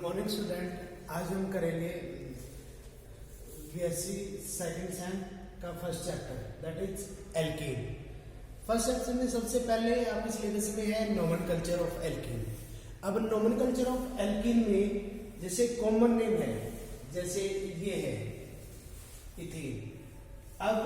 Good morning student. आज हम करेंगे बीएससी सेकंड सेम का first chapter that is alkene. First chapter में सबसे पहले आपके सिलेबस में है नोमेनक्लेचर ऑफ एल्कीन। अब नोमेनक्लेचर ऑफ एल्कीन में जैसे कॉमन नेम है, जैसे ये है इथीन। अब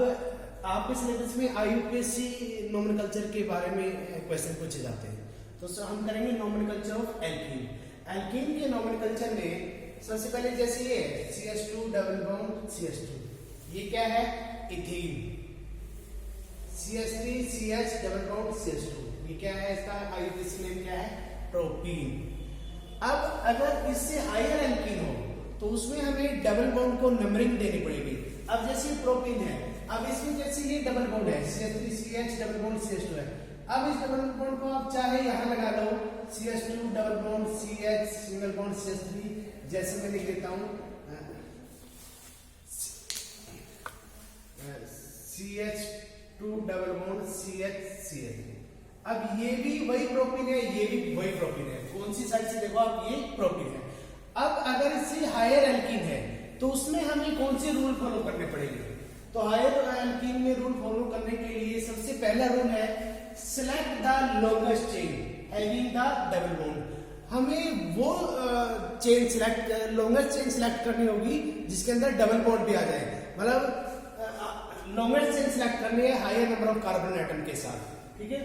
आपके सिलेबस में आईयूपीएससी नोमेनक्लेचर के बारे में क्वेश्चन पूछे जाते हैं, तो हम करेंगे नोमेनक्लेचर ऑफ एल्कीन। एल्कीन के नोमेनक्लेचर में सबसे पहले जैसे ये CH2 डबल बॉन्ड CH2, ये क्या है ethene. CH3 CH double bond CH2, ये क्या है, इसका आईयूपीएससी नेम क्या है, प्रोपीन। अब अगर इससे हायर एल्कीन हो तो उसमें हमें डबल बॉन्ड को नंबरिंग देनी पड़ेगी। अब जैसे प्रोपीन है, अब इसमें जैसे ये डबल बॉन्ड है CH3 CH double bond CH2 है। अब इस डबल बॉन्ड को आप चाहे यहां लगा लो CH2 double bond CH single bond CH3, जैसे मैं लिख देता हूं CH2 double bond CH CH3। अब ये भी वही प्रोपीन है, ये भी वही प्रोपीन है। कौन सी साइड से देखो आप, ये प्रोपीन है। अब अगर इससे हायर एल्कीन है तो उसमें हमें कौन से रूल फॉलो करने पड़ेंगे? तो हायर एल्कीन में रूल फॉलो करने के लिए सबसे पहला रूल है select the longest chain having the double bond. हमें वो chain select, longest chain select करनी होगी जिसके अंदर डबल बॉन्ड भी आ जाए। मतलब लॉन्गेस्ट चेन सिलेक्ट करनी है higher number of carbon atom के साथ, ठीक है।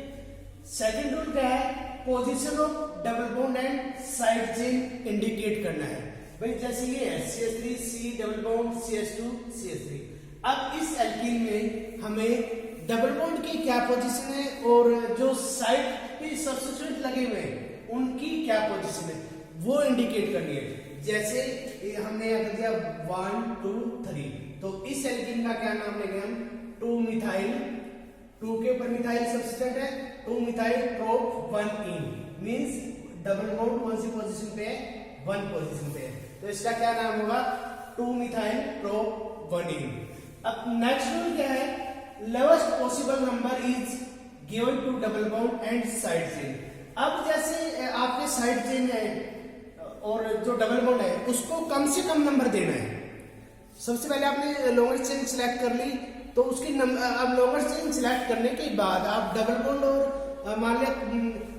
सेकंड रूल क्या है, position of double bond and side chain indicate करना है। भाई जैसे ये है CH3 C double bond CH2 CH3। अब इस एल्कीन में हमें डबल बॉन्ड की क्या पोजीशन है और जो साइड पे सब्स्टिट्यूएंट लगे हुए हैं उनकी क्या पोजीशन है वो इंडिकेट करनी है। जैसे हमने यहाँ कर दिया 1 2 3, तो इस एल्कीन का क्या नाम लेंगे हम, 2 मिथाइल, 2 के ऊपर मिथाइल सब्स्टिट्यूएंट है, 2 मिथाइल प्रोप 1 इन, मींस डबल बॉन्ड कौन सी पोजीशन पे है, 1 पोजीशन पे है, तो इसका क्या नाम होगा, 2 मिथाइल प्रोप 1 इन। अब नेक्स्ट रूल क्या है, lowest possible number is given to double bond and side chain. अब जैसे आपके साइड चेन है और जो डबल बॉन्ड है उसको कम से कम नंबर देना है। सबसे पहले आपने लॉन्गेस्ट चेन सिलेक्ट कर ली, तो उसकी अब लॉन्गेस्ट चेन सिलेक्ट करने के बाद आप डबल बॉन्ड और मान लिया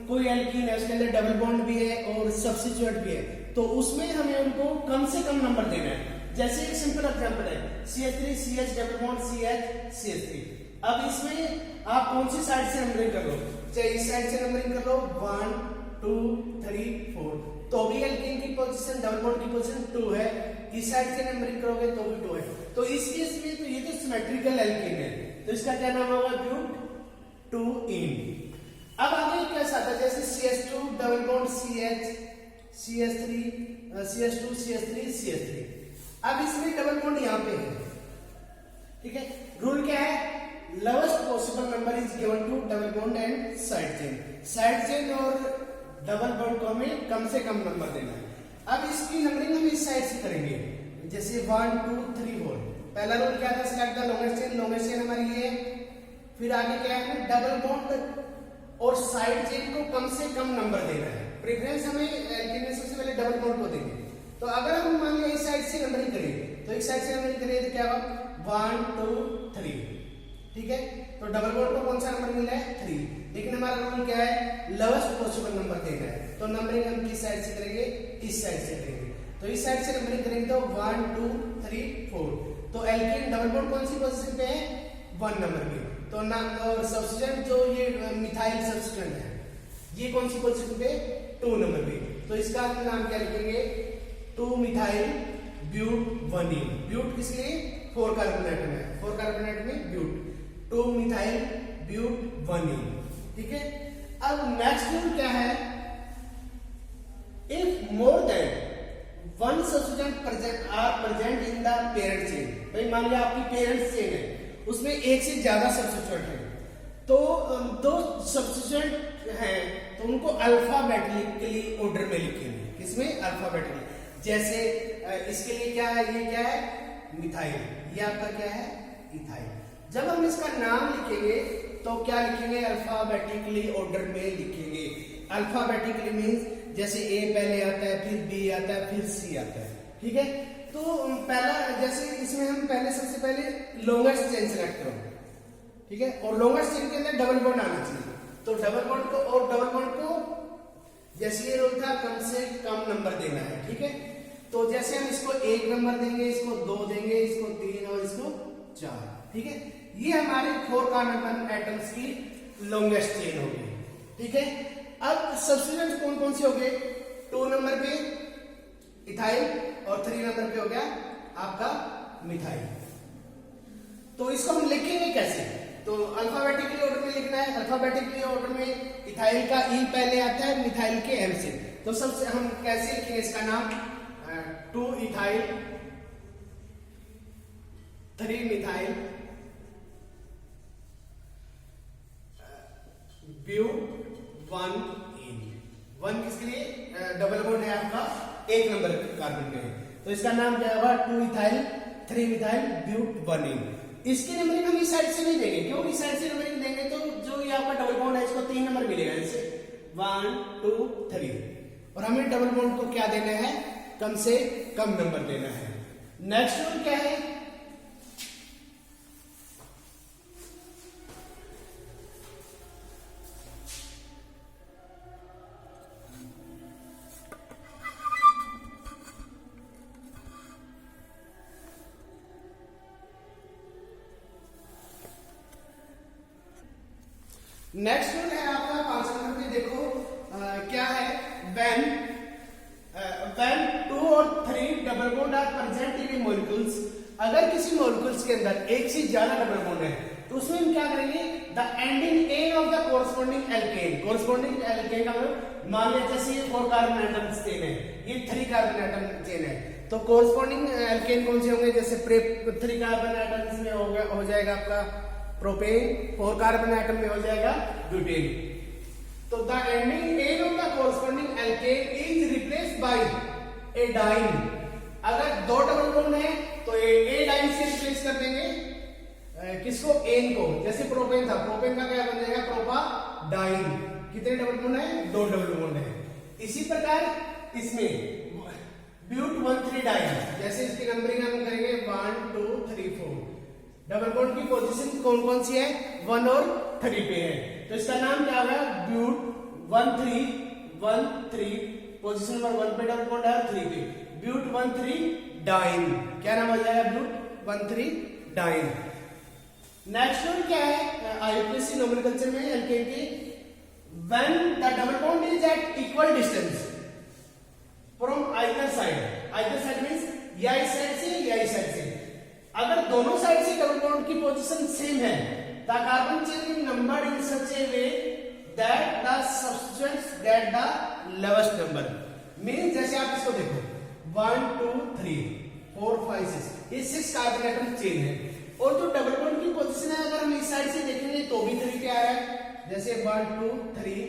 कोई एल्कीन है उसके अंदर डबल बॉन्ड भी है और सब्स्टिट्यूएंट भी है, तो उसमें हमें उनको कम से कम नंबर देना है। जैसे एक सिंपल एग्जांपल है CH3 CH double bond CH CH3। अब इसमें आप कौन सी साइड से नंबरिंग कर लो, चाहे इस साइड से नंबरिंग कर लो 1 2 3 4, तो भी एल्कीन की पोजीशन डबल बॉन्ड की पोजीशन 2 है। इस साइड से नंबरिंग करोगे तो भी 2 है। तो इस केस में तो ये तो सिमेट्रिकल एल्कीन है, तो इसका क्या नाम होगा, ब्यूट 2 इन। अब आगे कैसा आता है, जैसे CH2 double bond CH CH3 CH2 CH3 CH3। अब इसमें डबल बॉन्ड यहाँ पे है, ठीक है। रूल क्या है, lowest possible number is given to double bond and side chain. Side chain और डबल बॉन्ड को हमें कम से कम नंबर देना है। अब इसकी नंबरिंग हम इस साइड से करेंगे, जैसे 1 2 3 4। पहला रूल क्या था, select the longest chain. Longest chain हमारी ये, फिर आगे क्या है, डबल बॉन्ड और साइड चेन को कम से कम नंबर देना है। प्रेफरेंस हमें सबसे पहले डबल बॉन्ड को देंगे। तो अगर हम मान लिया इस साइड से नंबरिंग करें, तो इस साइड से नंबरिंग करें तो क्या होगा 1 2 3, ठीक है। तो डबल बॉन्ड को कौन सा नंबर मिला है, 3। लेकिन हमारा रूल क्या है, लोवेस्ट पॉसिबल नंबर देना है। तो नंबरिंग हम किस साइड से करेंगे, इस साइड से करेंगे। तो इस साइड से नंबरिंग करेंगे तो 1 2 3 4। तो एल्कीन डबल बॉन्ड कौन सी पोजीशन पे है, 1 नंबर पे। तो नाम और सब्स्टिट्यूएंट जो ये मिथाइल सब्स्टिट्यूएंट है ये कौन सी पोजीशन पे, 2 नंबर पे। तो इसका नाम क्या लिखेंगे, 2 मिथाइल ब्यूट 1 इन। ब्यूट किस लिए, 4 कार्बन एटम है, 4 कार्बन एटम में ब्यूट, 2 मिथाइल ब्यूट 1 इन, ठीक है। अब नेक्स्ट रूल क्या है, if more than 1 substituent present in the parent chain. भाई मान लिया आपकी पेरेंट चेन है, उसमें एक से ज्यादा सब्स्टिट्यूएंट है, तो 2 सब्स्टिट्यूएंट हैं तो उनको अल्फाबेटिकली ऑर्डर में लिखेंगे। किसमें, अल्फाबेटिकली। जैसे इसके लिए क्या है, ये क्या है, मिथाइल, ये आपका क्या है, इथाइल। जब हम इसका नाम लिखेंगे तो क्या लिखेंगे, अल्फाबेटिकली ऑर्डर में लिखेंगे। अल्फाबेटिकली मींस जैसे ए पहले आता है, फिर बी आता है, फिर सी आता है, ठीक है। तो पहला जैसे इसमें हम पहले सबसे पहले लॉन्गेस्ट चेन सेलेक्ट करो, ठीक है, और लॉन्गेस्ट चेन के अंदर डबल बॉन्ड आना चाहिए। तो डबल बॉन्ड को और डबल बॉन्ड को जैसे ये रूल था कम से कम नंबर देना है, ठीक है। तो जैसे हम इसको 1 नंबर देंगे, इसको 2 देंगे, इसको 3 और इसको 4, ठीक है। ये हमारे 4 कार्बन एटम्स की लॉन्गेस्ट चेन होगी, ठीक है। अब सब्स्टिट्यूएंट कौन कौन से हो गए? 2 नंबर पे इथाइल और 3 नंबर पे हो गया आपका मिथाइल। तो इसको हम लिखेंगे कैसे? तो अल्फाबेटिकली ऑर्डर में लिखना है। अल्फाबेटिकली ऑर्डर में इथाइल का ई पहले आता है, मिथाइल के एम से। तो सबसे हम कैसे लिखेंगे इसका नाम? 2 इथाइल, 3 मिथाइल, ब्यूट 1 इन। 1 किसके लिए? डबल बॉन्ड है आपका 1 नंबर कार्बन के। तो इसका नाम क्या होगा? 2 इथाइल, 3 मिथाइल, ब्यूट 1 इन। इसकी नंबरिंग हम इस साइड से नहीं देंगे, क्यों? इस साइड से नंबरिंग देंगे तो जो ये आपका डबल बॉन्ड है इसको 3 नंबर मिलेगा, जैसे 1 2 3। और हमें डबल बॉन्ड को क्या देना है? कम से कम नंबर देना है। नेक्स्ट रूल क्या है? नेक्स्ट रूल है आपका 5 नंबर पे, देखो क्या है? व्हेन 2 और 3 double bond are present in molecules. अगर किसी मॉलिक्यूल्स के अंदर एक से ज्यादा डबल बॉन्ड है तो उसमें हम क्या करेंगे? The ending ane of the corresponding alkane. Corresponding alkane का मतलब मान लिया जैसे ये 4 कार्बन एटम चेन है, ये 3 कार्बन एटम चेन है, तो कोरस्पॉन्डिंग एल्केन कौन से होंगे? जैसे 3 कार्बन एटम्स में हो जाएगा आपका प्रोपेन, 4 कार्बन एटम में हो जाएगा ब्यूटेन। तो the ending ane of the corresponding alkane is replaced by a diene. अगर 2 डबल बॉन्ड है तो ए डाइन से रिप्लेस कर देंगे किसको? एन को। जैसे प्रोपेन था, प्रोपेन का क्या बन जाएगा? प्रोपाडाइन। कितने डबल बॉन्ड है? 2 डबल बॉन्ड है। इसी प्रकार इसमें ब्यूट 1,3 डाइन, जैसे इसकी नंबरिंग हम करेंगे 1 2 3 4। डबल बॉन्ड की पोजीशन कौन कौन सी है? 1 और 3 पे है, तो इसका नाम क्या होगा? ब्यूट 1,3 पोजीशन नंबर 1 पे डबल बॉन्ड है और 3 पे ब्यूट 1,3 डाइन। क्या नाम हो जाएगा? ब्यूट 1,3 डाइन। नेक्स्ट रूल क्या है आईयूपीएसी नोमेनक्लेचर में एल्केन की? When the double bond is at equal distance from either side. Either side means या इस साइड से या इस साइड से। अगर दोनों साइड से डबल बॉन्ड की पोजीशन सेम है, the carbon chain is numbered in such A way that the substituents get the lowest number. Means जैसे आप इसको देखो 1 2 3 4 5 6, ये 6 कार्बन एटम चेन है, और जो डबल बॉन्ड की पोजीशन है अगर हम इस साइड से देखेंगे तो भी 3 पे आ रहा है, जैसे 1 2 3,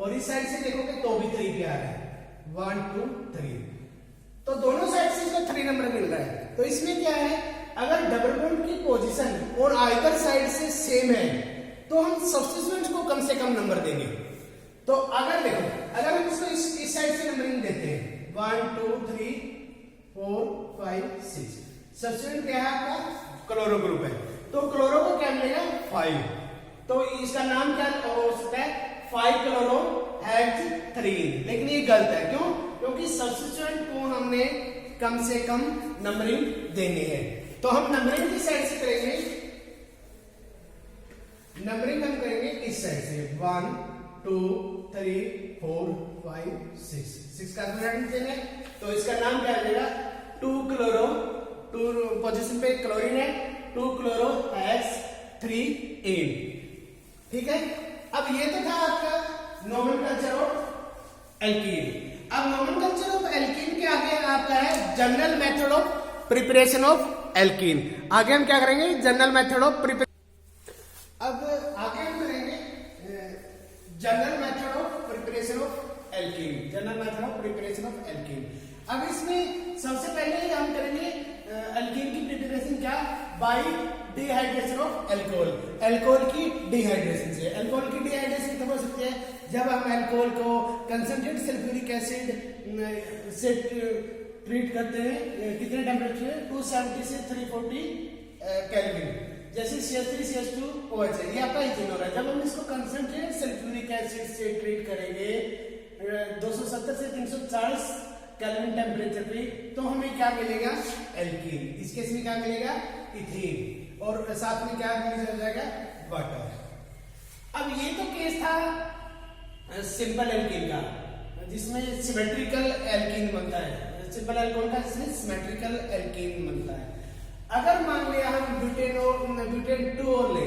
और इस साइड से देखोगे तो भी 3 पे आ रहा है 1 2 3। तो दोनों साइड से इसको 3 नंबर मिल रहा है। तो इसमें क्या है? अगर डबल बॉन्ड की पोजीशन और आइदर साइड से सेम है तो हम सब्स्टिट्यूएंट्स को कम से कम नंबर देंगे। तो अगर देखो, अगर हम इसको इस साइड से नंबरिंग देते हैं 1 2 3 4 5 6, सब्स्टिट्यूएंट क्या है आपका? क्लोरो ग्रुप है, तो क्लोरो को क्या मिलेगा? 5। तो इसका नाम क्या हो सकता है? 5 क्लोरो हेक्सेन। लेकिन ये गलत है, क्यों? क्योंकि सब्स्टिट्यूएंट को हमने कम से कम नंबरिंग देनी है। तो हम नंबरिंग किस साइड से करेंगे? नंबरिंग हम करेंगे इस साइड से 1 2 3 4 5 6 कार्बन एटम चेन है, तो इसका नाम क्या मिलेगा? 2 क्लोरो, 2 पोजीशन पे क्लोरीन है, 2 क्लोरो H3N। ठीक है। अब ये तो था आपका नोमेनक्लेचर ऑफ एल्कीन। अब नोमेनक्लेचर ऑफ एल्कीन के आगे आपका है general method of preparation of alkene. आगे हम क्या करेंगे? General method of preparation. अब आगे हम करेंगे general method of preparation of alkene. General method of preparation of alkene. अब इसमें सबसे पहले हम करेंगे एल्कीन की प्रिपरेशन क्या? Bye dehydration of alcohol. Alcohol की डिहाइड्रेशन से। एल्कोहल की डिहाइड्रेशन कब हो सकती है? जब हम अल्कोहल को कंसंट्रेट सल्फ्यूरिक एसिड से ट्रीट करते हैं कितने टेम्परेचर 270 से 340 केल्विन, जैसे CH3 CH2OH है, ये आपका इथेनॉल है। जब हम इसको कंसंट्रेट सल्फ्यूरिक एसिड से ट्रीट करेंगे 270 से 340 केल्विन टेम्परेचर पे, तो हमें क्या मिलेगा? एल्कीन। इस केस में क्या मिलेगा? इथेन, और साथ में क्या मिल जाएगा? वाटर। अब ये तो केस था सिंपल एल्कीन का, जिसमें सिमेट्रिकल एल्कीन बनता है। सिंपल एल्कोहल का जिसमें सिमेट्रिकल एल्कीन बनता है। अगर मान लिया हम ब्यूटेन 2 और ले,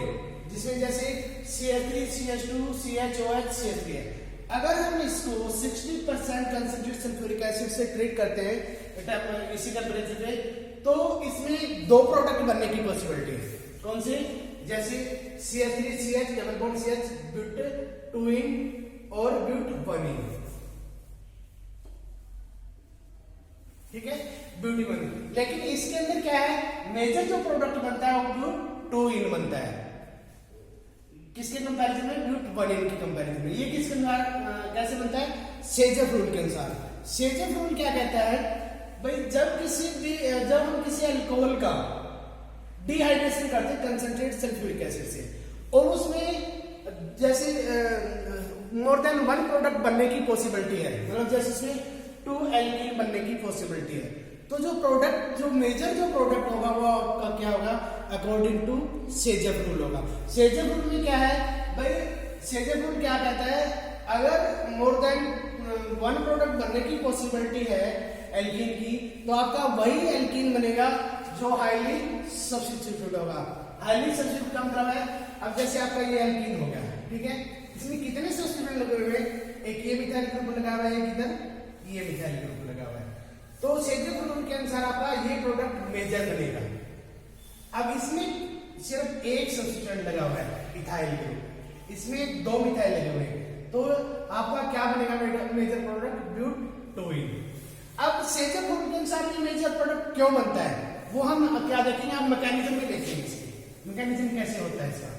जिसमें जैसे CH3 CH2 CHOH CH3 है, अगर हम इसको 60% कंसंट्रेट सल्फ्यूरिक एसिड से ट्रीट करते हैं इसी टेम्परेचर पे, तो इसमें 2 प्रोडक्ट बनने की पॉसिबिलिटी है। कौन से? जैसे CH3CH डबल बॉन्ड CH ब्यूट 2 और ब्यूट 1। ठीक है, ब्यूटी 1। लेकिन इसके अंदर क्या है? मेजर जो प्रोडक्ट बनता है वो ब्यूट 2 बनता है। किसके कंपैरिजन में? ब्यूट 1 के कंपैरिजन में। ये किसके अनुसार कैसे बनता है? सेजफ रूल के अनुसार। सेजफ रूल क्या कहता है भाई, जब हम किसी अल्कोहल का डिहाइड्रेशन करते हैं कंसंट्रेट सल्फ्यूरिक एसिड से, और उसमें जैसे मोर देन 1 प्रोडक्ट बनने की पॉसिबिलिटी है, मतलब जैसे उसमें 2 एल्कीन बनने की पॉसिबिलिटी है, तो जो मेजर जो प्रोडक्ट होगा वो आपका क्या होगा? अकॉर्डिंग टू सेजफ रूल होगा। सेजफ रूल में क्या है भाई? सेजफ रूल क्या कहता है? अगर मोर देन 1 प्रोडक्ट बनने की पॉसिबिलिटी है एल्कीन की, तो आपका वही एल्कीन बनेगा जो हाईली सब्स्टिट्यूटेड होगा। हाईली सब्स्टिट्यूट का मतलब है, अब जैसे आपका ये एल्कीन हो गया, ठीक है, इसमें कितने सब्स्टिट्यूएंट लगे हुए हैं? एक ये मिथाइल ग्रुप लगा हुआ है, एक इधर ये मिथाइल ग्रुप लगा हुआ है। तो सेजफ रूल के अनुसार आपका ये प्रोडक्ट मेजर बनेगा। अब इसमें सिर्फ एक सब्स्टिट्यूएंट लगा हुआ है इथाइल ग्रुप, इसमें 2 मिथाइल लगे हुए हैं, तो आपका क्या बनेगा मेजर प्रोडक्ट? ब्यूट 2। अब सेजफ रूल के अनुसार ये मेजर प्रोडक्ट क्यों बनता है वो हम क्या देखेंगे? हम मैकेनिज्म में देखेंगे। इसके मैकेनिज्म कैसे होता है इसका।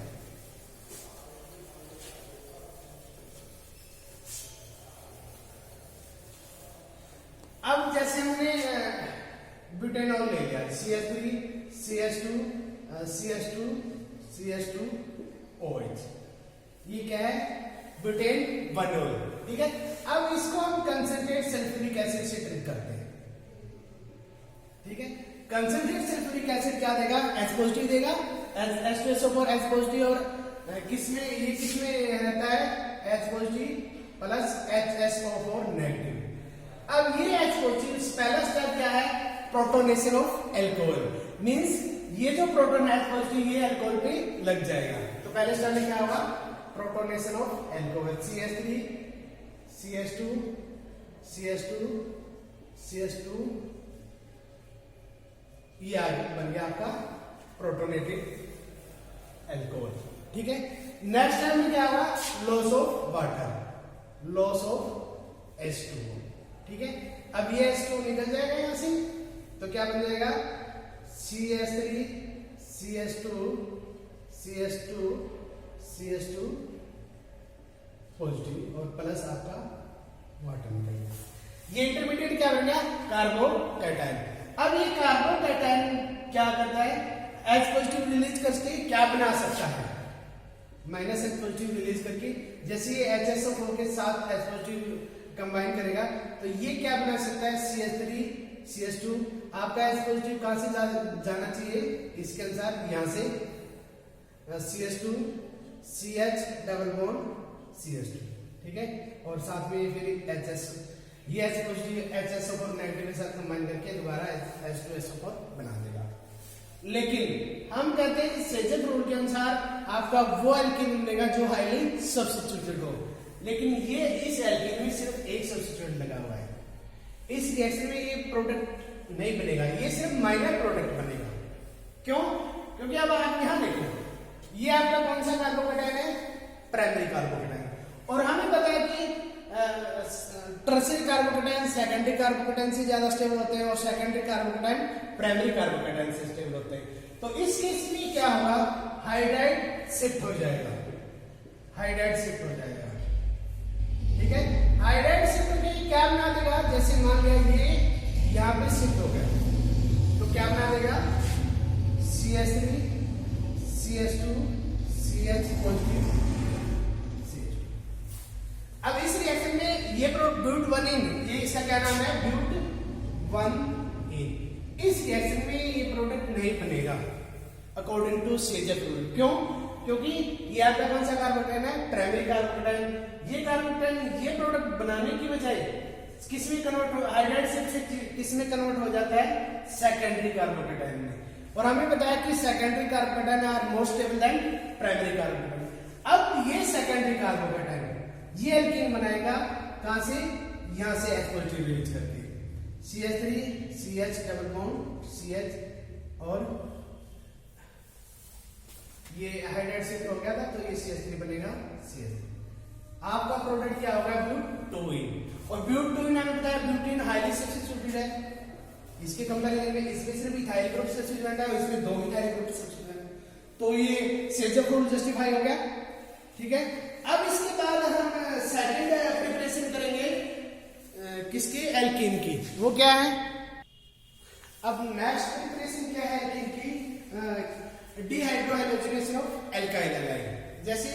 अब जैसे हमने ब्यूटेनॉल ले लिया, CH3 CH2 CH2 CH2OH, ये क्या है? ब्यूटेन 1ऑल। ठीक है, अब इसको हम कंसंट्रेट सल्फ्यूरिक एसिड से ट्रीट करते हैं। ठीक है, कंसंट्रेट सल्फ्यूरिक एसिड क्या देगा? H पॉजिटिव देगा, H2SO4 H पॉजिटिव, और किसमें ये किसमें रहता है? H positive plus HSO4 negative. अब ये H पॉजिटिव, पहला स्टेप क्या है? प्रोटोनेशन ऑफ एल्कोहल, मींस ये जो प्रोटोन H पॉजिटिव ये अल्कोहल पे लग जाएगा। तो पहले स्टेप में क्या होगा? Protonation of alcohol. CH3 CH2 CH2 CH2, ये बन गया आपका प्रोटोनेटेड एल्कोहल। ठीक है, नेक्स्ट स्टेप में क्या होगा? Loss of water, loss of H2O। ठीक है, अब ये H2 निकल जाएगा यहां से, तो क्या बन जाएगा? CH3 CH2 CH2 CH2 positive और प्लस आपका वाटर निकल गया। ये इंटरमीडिएट क्या बन गया? कार्बोकैटायन। अब ये कार्बोकैटायन क्या करता है? H पॉजिटिव रिलीज करके क्या बना सकता है? माइनस H पॉजिटिव रिलीज करके, जैसे ये HSO4 के साथ H पॉजिटिव कंबाइन करेगा तो ये क्या बना सकता है? CH3 CH2। आपका H पॉजिटिव कहां से जाना चाहिए? इसके अनुसार यहां से CH2 CH double bond CH2। ठीक है, और साथ में फिर HS, ये H पॉजिटिव HSO4 नेगेटिव के साथ कंबाइन करके दोबारा H2SO4 बना देगा। लेकिन हम कहते हैं कि सेजफ रूल के अनुसार आपका वो एल्कीन बनेगा जो हाईली सब्स्टिट्यूटेड हो, लेकिन ये इस एल्कीन में सिर्फ एक सब्स्टिट्यूएंट लगा हुआ है। इस रिएक्शन में ये प्रोडक्ट नहीं बनेगा, ये सिर्फ माइनर प्रोडक्ट बनेगा। क्यों? क्योंकि अब आप यहां देखो, ये आपका कौन सा कार्बोकैटायन है? Primary carbocation. और हमें पता है कि टर्शियरी कार्बोकैटायन सेकेंडरी कार्बोकैटायन से ज्यादा स्टेबल होते हैं और सेकेंडरी कार्बोकैटायन प्राइमरी कार्बोकैटायन से स्टेबल होते हैं। तो इस केस में क्या होगा? हाइड्राइड शिफ्ट हो जाएगा, हाइड्राइड शिफ्ट हो जाएगा। जैसे मान लिया ये यहाँ पे शिफ्ट हो गया तो क्या बना देगा CH3 CH2 CH पॉजिटिव। अब इस रिएक्शन में ये ब्यूट 1 ये इसका क्या नाम है ब्यूट 1 इस रिएक्शन में ये प्रोडक्ट नहीं बनेगा अकॉर्डिंग टू शेजर रूल। क्यों? क्योंकि ये आपका कौन सा कार्बोकेटाइन है प्राइमरी कार्बोकेटाइन। ये कार्बोकेटाइन ये प्रोडक्ट बनाने की बजाय किसमें कन्वर्ट हो हाइड्राइड से किसमें कन्वर्ट हो जाता है सेकेंडरी कार्बोकेटाइन में। और हमें बताया कि secondary carbocation are more stable than primary carbocation. अब ये सेकेंडरी कार्बोकेटाइन ये एल्कीन बनाएगा कहां से यहां से H पॉजिटिव रिलीज करके CH3 CH double bond CH और ये हाइड्राइड शिफ्ट हो गया था तो ये CH3 बनेगा CH3। आपका प्रोडक्ट क्या होगा ब्यूट 2 और ब्यूट 2 हमें बताया ब्यूटीन हाईली सब्स्टिट्यूटेड है। इसके कंपैरिजन में इसमें सिर्फ इथाइल ग्रुप सब्स्टिट्यूटेड है और इसमें 2 मिथाइल ग्रुप सब्स्टिट्यूटेड है तो ये शेजर रूल जस्टिफाई हो गया। ठीक है, अब इसके बाद हम सेकंड प्रिपरेशन करेंगे किसकी एल्कीन की। वो क्या है अब नेक्स्ट प्रिपरेशन क्या है एल्कीन की डिहाइड्रोहाइलोजिनेशन ऑफ एल्काइल हैलाइड। जैसे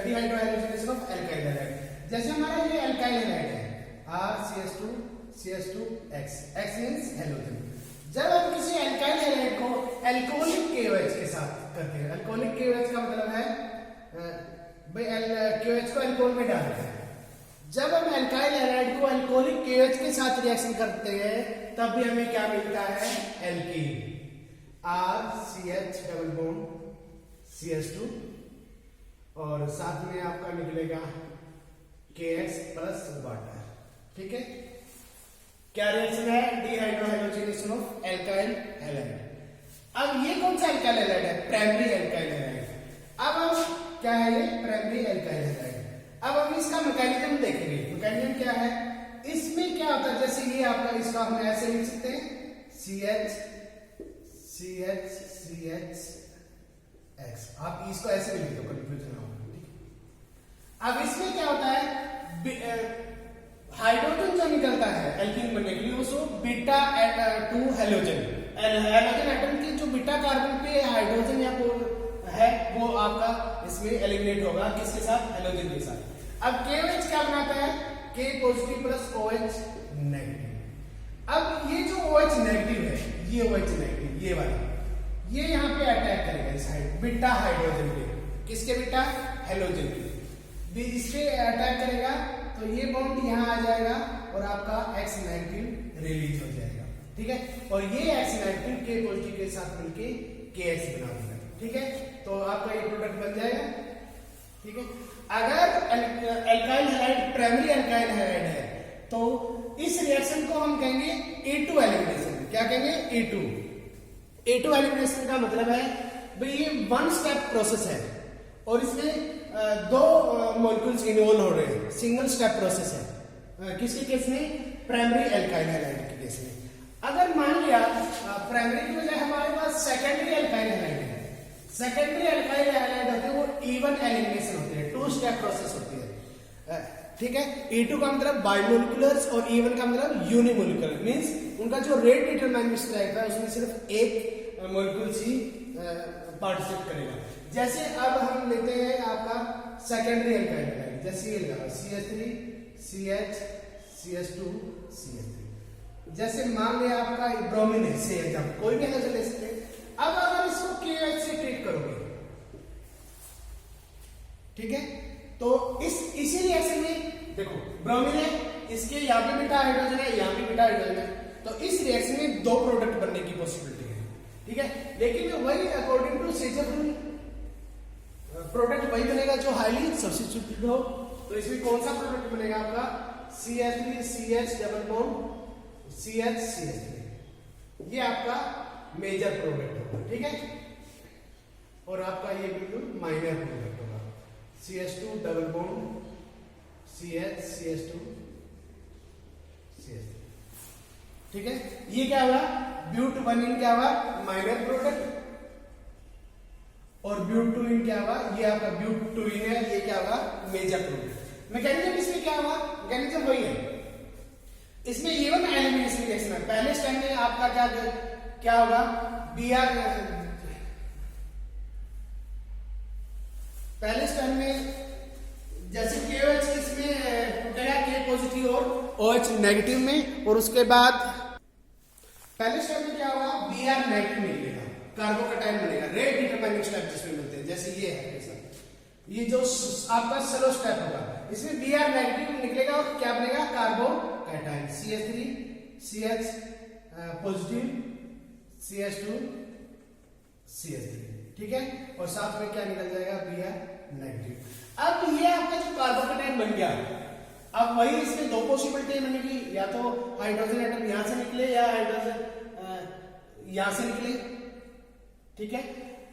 डिहाइड्रोहाइलोजिनेशन ऑफ एल्काइल हैलाइड जैसे हमारा ये एल्काइल हैलाइड है RCH2CH2X X मींस हेलोजन। जब हम किसी एल्काइल हैलाइड को अल्कोहलिक KOH के साथ करते हैं अल्कोहलिक KOH का मतलब है भाई KOH को अल्कोहल में डालते हैं। जब हम एल्काइल हैलाइड को अल्कोहलिक KOH के साथ रिएक्शन करते हैं तब भी हमें क्या मिलता है alkene RCH double bond CH2 और साथ में आपका निकलेगा KX प्लस वाटर। ठीक है, क्या रिएक्शन है डिहाइड्रोहाइलोजिनेशन ऑफ एल्काइल हैलाइड। अब ये कौन सा एल्काइल हैलाइड है प्राइमरी एल्काइल हैलाइड। अब हम क्या है ये प्राइमरी एल्काइल हैलाइड। अब हम इसका मैकेनिज्म देखेंगे। मैकेनिज्म क्या है इसमें क्या होता है जैसे ये आपका इसका हम ऐसे लिख सकते हैं CH CH CH X आप इसको ऐसे भी लिख दो कंफ्यूजन ना हो। अब इसमें क्या होता है हाइड्रोजन जो निकलता है एल्कीन बनने के लिए उसको बीटा 2 हेलोजन हेलोजन एटम की जो बीटा कार्बन पे हाइड्रोजन या है वो आपका इसमें एलिमिनेट होगा किसके साथ हेलोजन के साथ। अब KOH क्या बनाता है K positive plus OH negative. अब ये जो OH नेगेटिव है ये OH नेगेटिव ये वाला ये यहाँ पे अटैक करेगा इस बीटा हाइड्रोजन पे किसके बीटा हेलोजन पे इस पे अटैक करेगा तो ये बॉन्ड यहाँ आ जाएगा और आपका X नेगेटिव रिलीज हो जाएगा। ठीक है, और ये X नेगेटिव K पॉजिटिव के साथ मिलके KH बना देगा। ठीक है, तो आपका ये प्रोडक्ट बन जाएगा। ठीक है, अगर alkyl halide primary alkyl halide है तो इस रिएक्शन को हम कहेंगे A2 एलिमिनेशन। क्या कहेंगे A2 एलिमिनेशन का मतलब है भाई ये 1 स्टेप प्रोसेस है और इसमें 2 मॉलिक्यूल्स इन्वॉल्व हो रहे हैं सिंगल स्टेप प्रोसेस है। किसके केस में प्राइमरी एल्काइल हैलाइड के केस में। अगर मान लिया प्राइमरी की बजाय हमारे पास सेकेंडरी एल्काइल हैलाइड है सेकेंडरी एल्काइल हैलाइड होते हैं वो इवन एलिमिनेशन होते हैं 2 स्टेप प्रोसेस होती है। ठीक है, E2 का मतलब बाइमोलिकुलर्स और E1 का मतलब यूनिमोलिकुलर मींस उनका जो रेट डिटरमाइनिस्ट रहता है उसमें सिर्फ एक मॉलिक्यूल्स ही पार्टिसिपेट करेगा। जैसे अब हम लेते हैं आपका सेकेंडरी एल्काइल हैलाइड जैसे ये लगा CH3 CH CH2 CH3 जैसे मान लिया आपका ब्रोमीन है से एग्जाम कोई भी हेलोजन ले सकते हैं। अब अगर इसको KOH से ट्रीट करोगे ठीक है तो इसी रिएक्शन में देखो ब्रोमीन है इसके यहाँ पे बीटा हाइड्रोजन है यहाँ पे बीटा हाइड्रोजन है तो इस रिएक्शन में 2 प्रोडक्ट बनने की पॉसिबिलिटी है। ठीक है, लेकिन वही अकॉर्डिंग टू शेजर रूल प्रोडक्ट वही बनेगा जो हाईली सब्स्टिट्यूटेड हो। तो इसमें कौन सा प्रोडक्ट बनेगा आपका CH3 CH double bond CH CH3 ये आपका मेजर प्रोडक्ट होगा। ठीक है, और आपका ये बिल्कुल माइनर प्रोडक्ट होगा CH2 double bond CH CH2 CH3। ठीक है, ये क्या हुआ ब्यूट 1 इन क्या हुआ माइनर प्रोडक्ट और ब्यूट 2 इन क्या हुआ ये आपका ब्यूट 2 इन है ये क्या हुआ मेजर प्रोडक्ट। मैकेनिज्म इसमें क्या हुआ मैकेनिज्म वही है इसमें ये वन एलिमिनेशन रिएक्शन है। पहले स्टेप में आपका क्या क्या होगा, Br, पहले स्टेप में जैसे KOH इसमें टूटेगा K पॉजिटिव और OH नेगेटिव में, और उसके बाद पहले स्टेप में क्या होगा, Br नेगेटिव निकलेगा, कार्बोकैटायन बनेगा, रेट डिटरमाइनिंग स्टेप जिसमें मिलते हैं, जैसे ये है ये जो आपका स्लो स्टेप होगा, इसमें Br नेगेटिव निकलेगा और क्या बनेगा, carbocation CH3 CH positive CH2 CH3, ठीक है, और साथ में क्या निकल जाएगा, Br नेगेटिव। अब ये आपका जो कार्बोकैटायन बन गया, अब वही इसमें दो पॉसिबिलिटी बनेगी, या तो हाइड्रोजन एटम यहां से निकले या हाइड्रोजन यहां से निकले, ठीक है।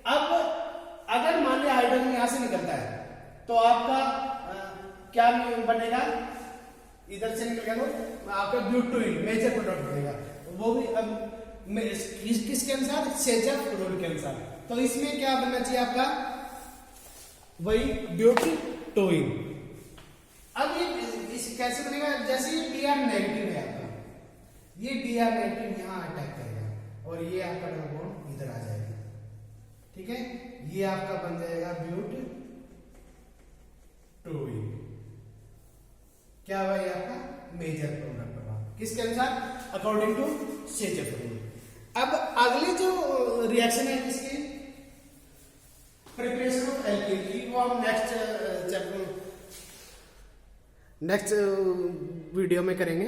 अब अगर मान लिया हाइड्रोजन यहां से निकलता है तो आपका क्या बनेगा, इधर से निकल गया तो आपका ब्यूटेन मेजर प्रोडक्ट बनेगा, वो भी अब किसके अनुसार, सेजफ रूल के अनुसार। तो इसमें क्या बनना चाहिए आपका, वही ब्यूटेन। अब ये कैसे बनेगा, जैसे ये Br नेगेटिव है आपका, ये Br नेगेटिव यहां अटैक करेगा और ये आपका डबल बॉन्ड इधर आ जाएगा, ठीक है, ये आपका बन जाएगा ब्यूटेन। क्या हुआ, ये आपका मेजर प्रोडक्ट हुआ, किसके अनुसार, अकॉर्डिंग टू सेजफ रूल। अब अगले जो रिएक्शन है किसकी, प्रिपरेशन ऑफ एल्कीन की, वो हम नेक्स्ट वीडियो में करेंगे।